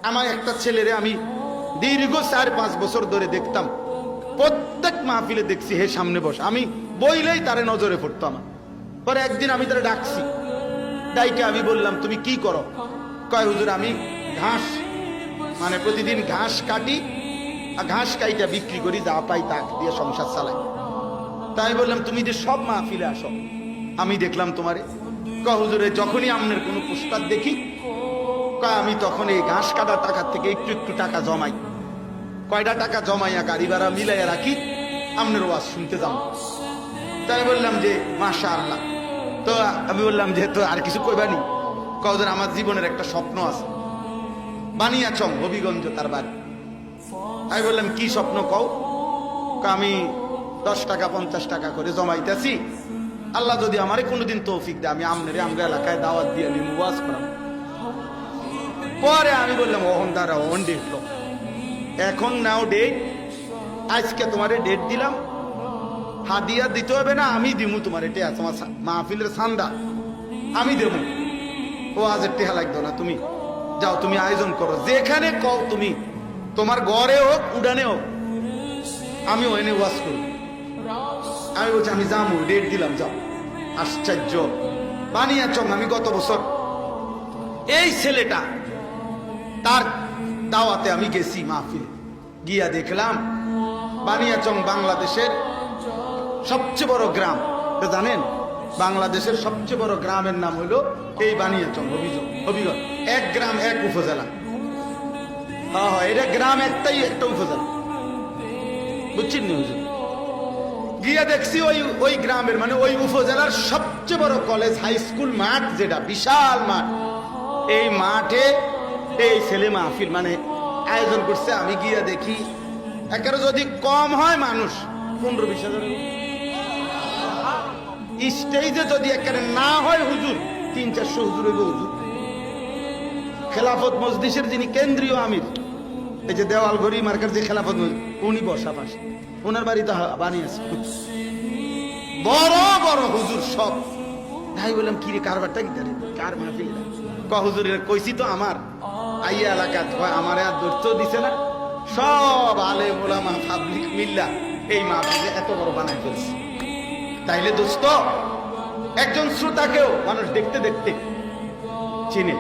আমার একটা ছেলেরে আমি দীর্ঘ 4-5 বছর ধরে দেখতাম, প্রত্যেক মাহফিলে দেখছি হে সামনে বস, আমি বইলেই তারে নজরে পড়তো আমার। পরে একদিন আমি তারে ডাকছি, ডাইকে আমি বললাম তুমি কি করো? কয় হুজুর আমি ঘাস, মানে প্রতিদিন ঘাস কাটি, আর ঘাস কাইটা বিক্রি করি, যা পাই তা দিয়ে সংসার চালাই। তাই বললাম তুমি যে সব মাহফিলে আসো, আমি দেখলাম তোমারে। কয় হুজুরে যখনই আপনার কোনো পোস্টার দেখি, কয় আমি তখন এই ঘাস কাটার টাকার থেকে একটু একটু টাকা জমাই, কয়টা টাকা জমাইয়া গাড়ি ভাড়া মিলাইয়া রাখি, আপনার ওয়াজ শুনতে যাও। তাই বললাম যে মাশাআল্লাহ। তো আমি বললাম যে তো আর কিছু কইবানি? কয় হুজুর আমার জীবনের একটা স্বপ্ন আছে, বানিয়াচং হবিগঞ্জ তার বাড়ি। আমি বললাম কি স্বপ্ন কও? আমি 10 টাকা 50 টাকা করে জমাইতেছি, আল্লাহ যদি আমারে কোনোদিন তৌফিক দেয় আমি আমনেরে আমরা এলাকায় দাওয়াত দিয়ে আমি ওয়াজ করাম। পরে আমি বললাম ওহন দাঁড়া, ওহন ডেট লো, এখন নাও ডেট, আজকে তোমারে ডেট দিলাম, হাদিয়া দিতে হবে না, আমি দিমু তোমার, এটা তোমার মাহফিলের চান্দা আমি দেবো, ও আজের টেহা লাগতো না, তুমি যাও, তুমি আয়োজন করো, যেখানে কও তুমি, তোমার ঘরে হোক উড়ানে হোক, আমি ওখানে ওয়াজ করব। আমি বলছি আমি যাবো, ডেট দিলাম, যাও। আশ্চর্য, বানিয়াচং আমি গত বছর এই ছেলেটা তার দাওয়াতে আমি গেছি মাহফিল, গিয়া দেখলাম বানিয়াচং বাংলাদেশের সবচেয়ে বড় গ্রাম, জানেন বাংলাদেশের সবচেয়ে বড় গ্রামের নাম হলো এই বানিয়াচং হবিগঞ্জ, এক গ্রাম এক উপজেলা। হ্যাঁ হ্যাঁ, এটা গ্রাম একটাই, একটা উপজেলা, বুঝছেন নি হুজুর? গিয়া দেখছি ওই গ্রামের মানে ওই উপজেলার সবচেয়ে বড় কলেজ হাই স্কুল মাঠ, যেটা বিশাল মাঠ, এই মাঠে এই ছেলে মাহফিল মানে আয়োজন করছে। আমি গিয়া দেখি একেবারে যদি কম হয় মানুষ 15-20 হাজার, স্টেজে যদি একেবারে না হয় হুজুর 300-400 হুজুর হইব। হুজুর খেলাফত মজলিসের যিনি কেন্দ্রীয় আমির, এই যে দেওয়াল ঘড়ি মার্কার যে খেলাফত মজলিস, উনি বসা পাশে, ওনার বাড়িতে বানিয়েছে বড় বড় হুজুর সব। তাই বললাম কি রে কারবারটা কি জানি, কার মাহফিল? হুজুর কইছি তো আমার আইয়া এলাকা, আমার আর দৈত্য দিছে না, সব আলেম ওলামা পাবলিক মিল্লা এই মাহফিলে এত বড় বানাই ফেলছে। তাইলে দোস্ত একজন শ্রোতাকেও মানুষ দেখতে দেখতে চিনে।